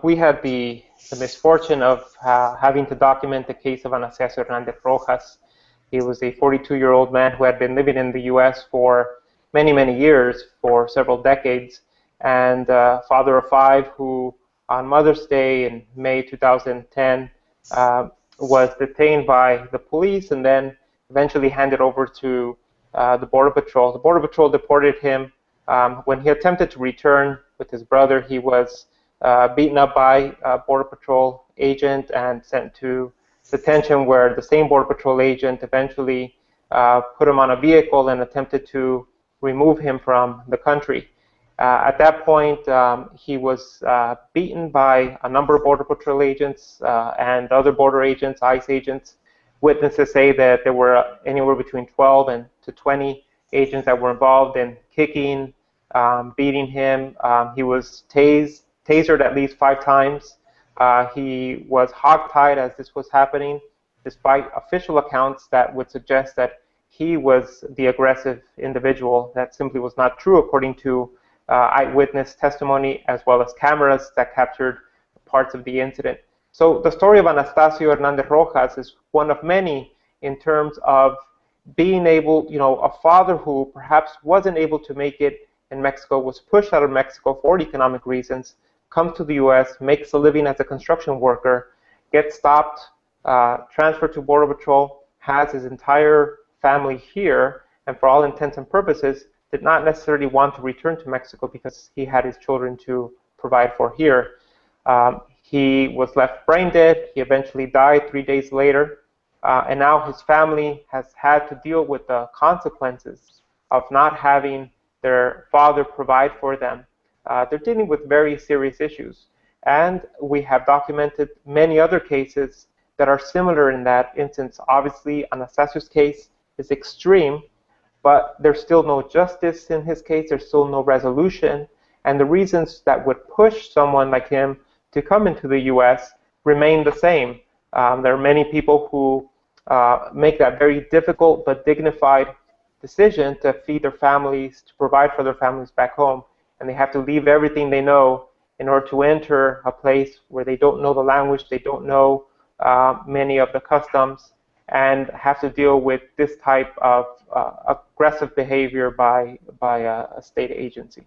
We had the misfortune of having to document the case of Anastasio Hernandez Rojas. He was a 42-year-old man who had been living in the U.S. for many, many years, for several decades, and father of five who, on Mother's Day in May 2010, was detained by the police and then eventually handed over to the Border Patrol. The Border Patrol deported him. When he attempted to return with his brother, he was beaten up by a Border Patrol agent and sent to detention, where the same Border Patrol agent eventually put him on a vehicle and attempted to remove him from the country. At that point, he was beaten by a number of Border Patrol agents and other border agents, ICE agents. Witnesses say that there were anywhere between 12 and to 20 agents that were involved in kicking, beating him. He was tasered at least 5 times. He was hogtied as this was happening, despite official accounts that would suggest that he was the aggressive individual. That simply was not true, according to eyewitness testimony, as well as cameras that captured parts of the incident. So the story of Anastasio Hernandez Rojas is one of many in terms of being able, a father who perhaps wasn't able to make it in Mexico, was pushed out of Mexico for economic reasons, comes to the U.S., makes a living as a construction worker, gets stopped, transferred to Border Patrol, has his entire family here, and for all intents and purposes, did not necessarily want to return to Mexico because he had his children to provide for here. He was left brain dead. He eventually died 3 days later. And now his family has had to deal with the consequences of not having their father provide for them. They're dealing with very serious issues. And we have documented many other cases that are similar in that instance. Obviously, Anastasio's case is extreme, but there's still no justice in his case. There's still no resolution. And the reasons that would push someone like him to come into the U.S. remain the same. There are many people who make that very difficult but dignified decision to feed their families, to provide for their families back home, and they have to leave everything they know in order to enter a place where they don't know the language, they don't know many of the customs, and have to deal with this type of aggressive behavior by a state agency.